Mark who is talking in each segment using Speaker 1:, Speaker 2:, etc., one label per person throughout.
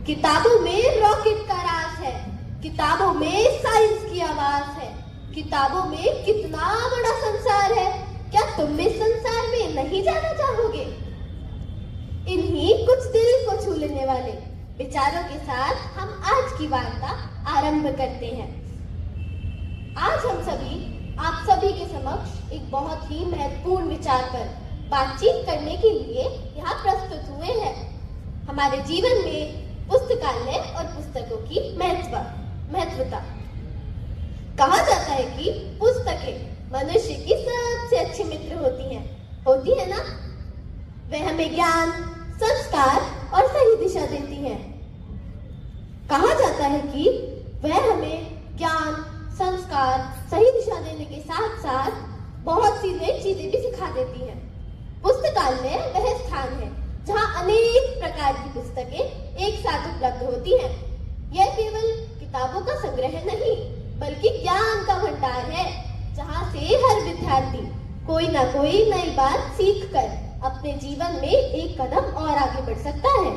Speaker 1: किताबों में रॉकेट का राज है, किताबों में साइंस की आवाज है, किताबों में कितना बड़ा संसार है। क्या तुम इस संसार में नहीं जाना चाहोगे? इन्हीं कुछ दिल को छू लेने वाले विचारों के साथ हम आज की वार्ता आरंभ करते हैं। आज हम सभी आप सभी के समक्ष एक बहुत ही महत्वपूर्ण विचार पर बातचीत करने के लिए यहाँ प्रस्तुत हुए हैं। हमारे जीवन में पुस्तकालय और पुस्तकों की महत्वता। कहा जाता है कि पुस्तकें मनुष्य की सबसे अच्छे मित्र होती है ना? वे हमें ज्ञान, संस्कार और सही दिशा देती हैं। कहा जाता है कि वह हमें ज्ञान, संस्कार, सही दिशा देने के साथ साथ बहुत सी नई चीजें भी सिखा देती हैं। पुस्तकालय वह स्थान है जहां अनेक प्रकार की पुस्तकें एक साथ उपलब्ध होती हैं। यह केवल किताबों का संग्रह नहीं, बल्कि ज्ञान का भंडार है, जहां से हर विद्यार्थी कोई ना कोई नई बात सीखकर अपने जीवन में एक कदम और आगे बढ़ सकता है।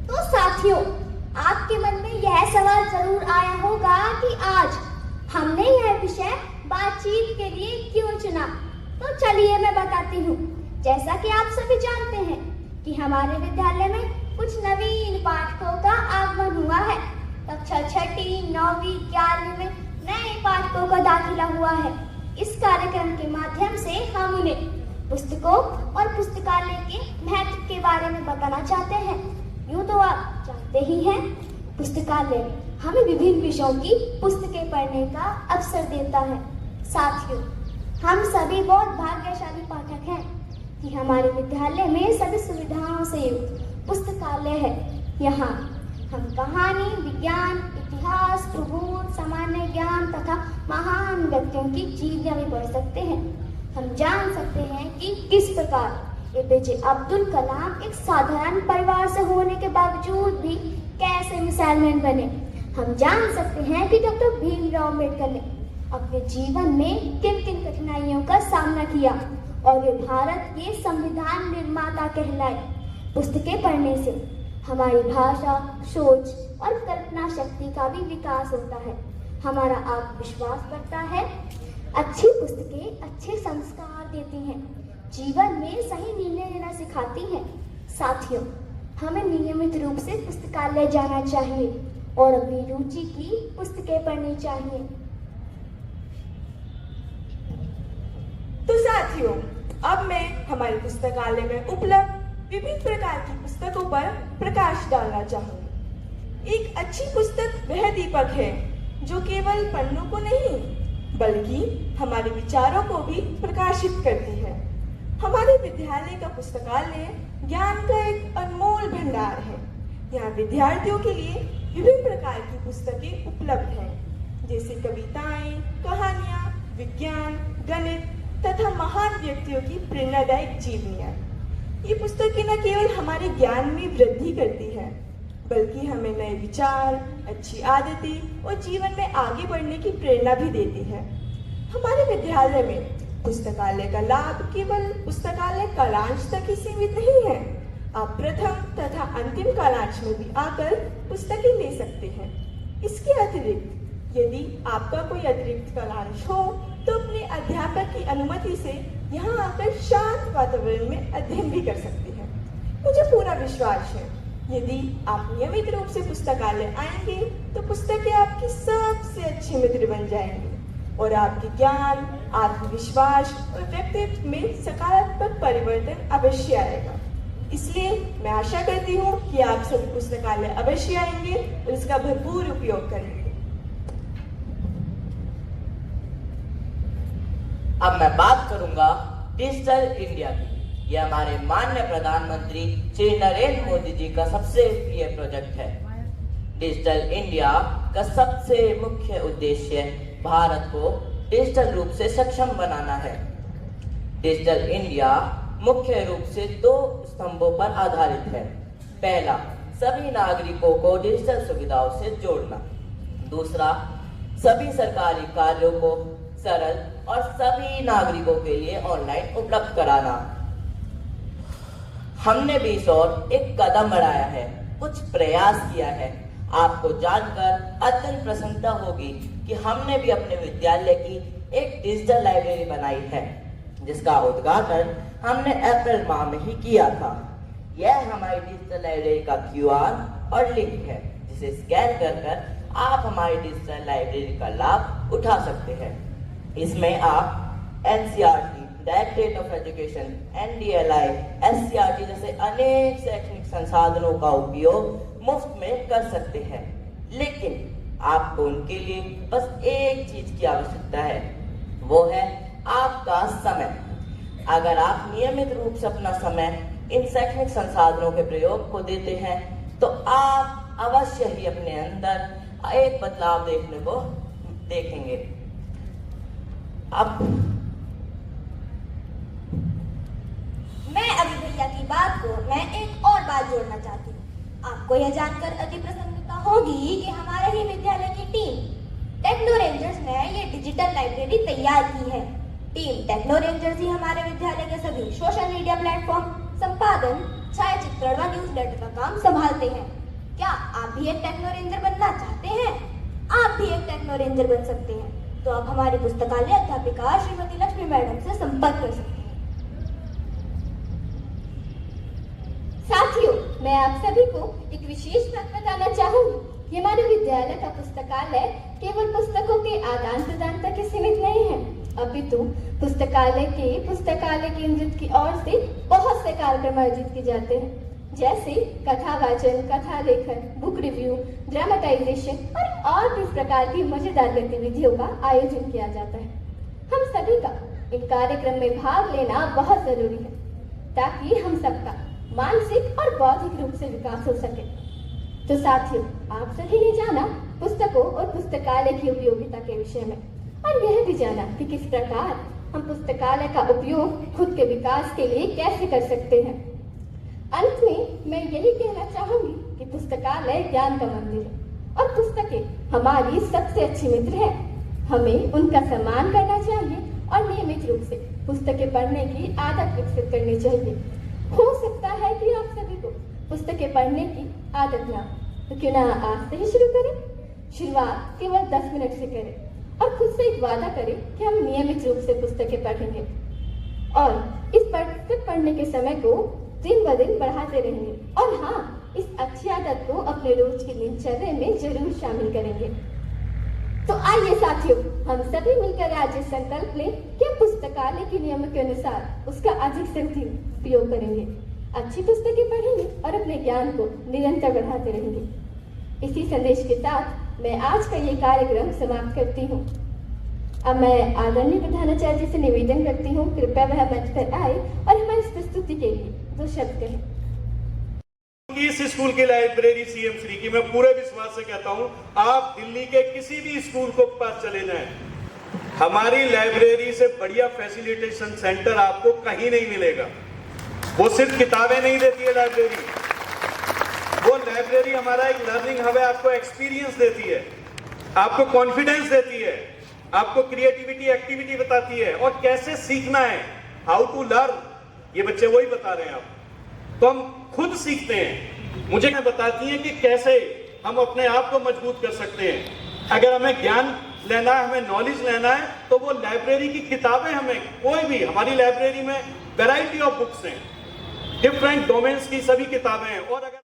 Speaker 2: तो साथियों, आपके मन में यह सवाल जरूर आया होगा कि आज हमने यह विषय बातचीत के लिए क्यों चुना। तो चलिए मैं बताती हूँ। जैसा कि आप सभी जानते हैं कि हमारे विद्यालय में कुछ नवीन पाठकों का आगमन हुआ है। कक्षा 6ठी, 9वीं, 11वीं में नए पाठकों का दाखिला हुआ है। इस कार्यक्रम के माध्यम से हम उन्हें पुस्तकों और पुस्तकालय के महत्व के बारे में बताना चाहते हैं। यूँ तो आप जानते ही हैं, पुस्तकालय हमें विभिन्न विषयों की पुस्तकें पढ़ने का अवसर देता है। साथियों, हम सभी बहुत भाग्यशाली पाठक हैं कि हमारे विद्यालय में सभी सुविधाओं से युक्त पुस्तकालय है। यहाँ हम कहानी, विज्ञान, इतिहास, भूगोल, सामान्य ज्ञान तथा महान व्यक्तियों की जीवनियाँ भी पढ़ सकते हैं। हम जान सकते हैं कि किस प्रकार एपीजे अब्दुल कलाम एक साधारण परिवार से होने के बावजूद भी कैसे मिसाइलमैन बने। हम जान सकते हैं कि डॉक्टर भीमराव अम्बेडकर ने अपने जीवन में किन किन कठिनाइयों का सामना किया और वे भारत के संविधान निर्माता कहलाए। पुस्तकें पढ़ने से हमारी भाषा, सोच और कल्पना शक्ति का भी विकास होता है। हमारा आत्मविश्वास बढ़ता है। अच्छी पुस्तकें अच्छे संस्कार देती हैं, जीवन में सही निर्णय लेना सिखाती हैं। साथियों, हमें नियमित रूप से पुस्तकालय जाना चाहिए और अपनी रुचि की पुस्तकें पढ़नी चाहिए।
Speaker 3: तो साथियों, अब मैं हमारे पुस्तकालय में उपलब्ध विभिन्न प्रकार की पुस्तकों पर प्रकाश डालना चाहूंगी। एक अच्छी पुस्तक वह दीपक है जो केवल पन्नों को नहीं, बल्कि हमारे विचारों को भी प्रकाशित करती है। हमारे विद्यालय का पुस्तकालय ज्ञान का एक अनमोल भंडार है। यहाँ विद्यार्थियों के लिए विभिन्न प्रकार की पुस्तकें उपलब्ध हैं, जैसे कविताएं, कहानियां, विज्ञान, गणित तथा महान व्यक्तियों की प्रेरणादायक जीवनियां। ये पुस्तकें न केवल हमारे ज्ञान में वृद्धि करती है, बल्कि हमें नए विचार, अच्छी आदतें और जीवन में आगे बढ़ने की प्रेरणा भी देती है। हमारे विद्यालय में पुस्तकालय का लाभ केवल पुस्तकालय कालांश तक ही सीमित नहीं है। आप प्रथम तथा अंतिम कालांश में भी आकर पुस्तकें ले सकते हैं। इसके अतिरिक्त यदि आपका कोई अतिरिक्त कालांश हो तो अपने अध्यापक की अनुमति से यहाँ आकर शांत वातावरण में अध्ययन भी कर सकते हैं। मुझे पूरा विश्वास है, यदि आप नियमित रूप से पुस्तकालय आएंगे तो पुस्तकें आपकी सबसे अच्छे मित्र बन जाएंगी और आपके ज्ञान, आत्मविश्वास और व्यक्तित्व में सकारात्मक परिवर्तन अवश्य आएगा। इसलिए मैं आशा करती हूँ कि आप सभी पुस्तकालय अवश्य आएंगे और इसका भरपूर उपयोग करेंगे।
Speaker 4: अब मैं बात करूंगा डिजिटल इंडिया की। यह हमारे माननीय प्रधानमंत्री श्री नरेंद्र मोदी जी का सबसे प्रिय प्रोजेक्ट है। डिजिटल इंडिया का सबसे मुख्य उद्देश्य भारत को डिजिटल रूप से सक्षम बनाना है। डिजिटल इंडिया मुख्य रूप से 2 स्तंभों पर आधारित है। पहला, सभी नागरिकों को डिजिटल सुविधाओं से जोड़ना। दूसरा, सभी सरकारी कार्यों को सरल और सभी नागरिकों के लिए ऑनलाइन उपलब्ध कराना। हमने भी इस ओर एक कदम बढ़ाया है, कुछ प्रयास किया है। आपको जानकर अत्यंत प्रसन्नता होगी कि हमने भी अपने विद्यालय की एक डिजिटल लाइब्रेरी बनाई है, जिसका उद्घाटन हमने अप्रैल माह में ही किया था। यह हमारी डिजिटल लाइब्रेरी का QR और लिंक है, जिसे स्कैन कर आप हमारी डिजिटल लाइब्रेरी का लाभ उठा सकते हैं। इसमें आप NCERT, directorate of education, NDLI, SCERT जैसे अनेक शैक्षणिक संसाधनों का उपयोग मुफ्त में कर सकते हैं, लेकिन आपको उनके लिए बस एक चीज की आवश्यकता है, वो है आपका समय। अगर आप नियमित रूप से अपना समय इन शैक्षणिक संसाधनों के प्रयोग को देते हैं, तो आप अवश्य ही अपने अंदर एक बदलाव देखने को देखेंगे। अब
Speaker 2: मैं अभी भैया की बात को मैं एक और बात जोड़ना चाहती हूँ। आपको यह जानकर अति प्रसन्नता होगी कि हमारे ही विद्यालय की टीम टेक्नो रेंजर्स ने ये डिजिटल लाइब्रेरी तैयार की है। टीम टेक्नो रेंजर्स ही हमारे विद्यालय के सभी सोशल मीडिया प्लेटफॉर्म, संपादन, छायाचित्रण व न्यूज़लेटर का काम संभालते हैं। क्या आप भी एक टेक्नो रेंजर बनना चाहते हैं? आप भी एक टेक्नो रेंजर बन सकते हैं, तो आप हमारी पुस्तकालय अध्यापिका श्रीमती लक्ष्मी मैडम से संपर्क कर सकते हैं।
Speaker 1: साथियों, मैं आप सभी को एक विशेष बात बताना चाहूंगी। ये हमारे विद्यालय का पुस्तकालय केवल पुस्तकों के आदान प्रदान तक ही सीमित नहीं है, अपितु पुस्तकालय केंद्र की ओर से बहुत से कार्यक्रम आयोजित किए जाते हैं, जैसे कथा वाचन, कथा लेखन, बुक रिव्यू, ड्रामेटाइजेशन और भी इस प्रकार की मजेदार गतिविधियों का आयोजन किया जाता है। हम सभी का इन कार्यक्रम में भाग लेना बहुत जरूरी है, ताकि हम सबका मानसिक और बौद्धिक रूप से विकास हो सके। तो साथियों, आप सभी ने जाना पुस्तकों और पुस्तकालय की उपयोगिता के विषय में, और यह भी जाना कि किस प्रकार हम पुस्तकालय का उपयोग खुद के विकास के लिए कैसे कर सकते हैं। अंत में मैं यही कहना चाहूंगी कि पुस्तकालय ज्ञान का मंदिर है और पुस्तकें हमारी सबसे अच्छी मित्र है। हमें उनका सम्मान करना चाहिए और नियमित रूप से पुस्तकें पढ़ने की आदत विकसित करनी चाहिए। हो सकता है कि आप सभी को पुस्तकें पढ़ने की आदत ना हो, तो क्यों ना आज से ही शुरू करें। शुरुआत केवल 10 मिनट से करें और खुद से एक वादा करें कि हम नियमित रूप से पुस्तकें पढ़ेंगे और इस पुस्तक पढ़ने के समय को दिन ब दिन बढ़ाते रहेंगे। और हाँ, इस अच्छी आदत को अपने रोज की दिनचर्या में जरूर शामिल करेंगे। तो आइए साथियों, हम सभी मिलकर आज इस संकल्प लें कि हम पुस्तकालय के नियमों के अनुसार उसका अधिक से अधिक उपयोग करेंगे, अच्छी पुस्तकें पढ़ेंगे और अपने ज्ञान को निरंतर बढ़ाते रहेंगे। इसी संदेश के साथ मैं आज का ये कार्यक्रम समाप्त करती हूँ। अब मैं आदरणीय प्रधानाचार्य जी से निवेदन करती हूँ, कृपया वह मंच पर आए और हमारी इस प्रस्तुति के लिए 2 शब्द कहें।
Speaker 5: इस स्कूल की लाइब्रेरी CM श्री की मैं पूरे विश्वास से कहता हूं, आप दिल्ली के किसी भी स्कूल को पास चले जाएं, हमारी लाइब्रेरी से बढ़िया फैसिलिटेशन सेंटर आपको कहीं नहीं मिलेगा। वो सिर्फ किताबें नहीं देती है लाइब्रेरी, वो लाइब्रेरी हमारा एक लर्निंग हब है, आपको एक्सपीरियंस देती है, आपको कॉन्फिडेंस देती है, आपको क्रिएटिविटी एक्टिविटी बताती है और कैसे सीखना है, हाउ टू लर्न, ये बच्चे वही बता रहे हैं आप। तो हम खुद सीखते हैं, मुझे बताती हैं कि कैसे हम अपने आप को मजबूत कर सकते हैं। अगर हमें ज्ञान लेना है, हमें नॉलेज लेना है, तो वो लाइब्रेरी की किताबें हमें कोई भी, हमारी लाइब्रेरी में वैरायटी ऑफ बुक्स हैं, डिफरेंट डोमेन्स की सभी किताबें हैं। और अगर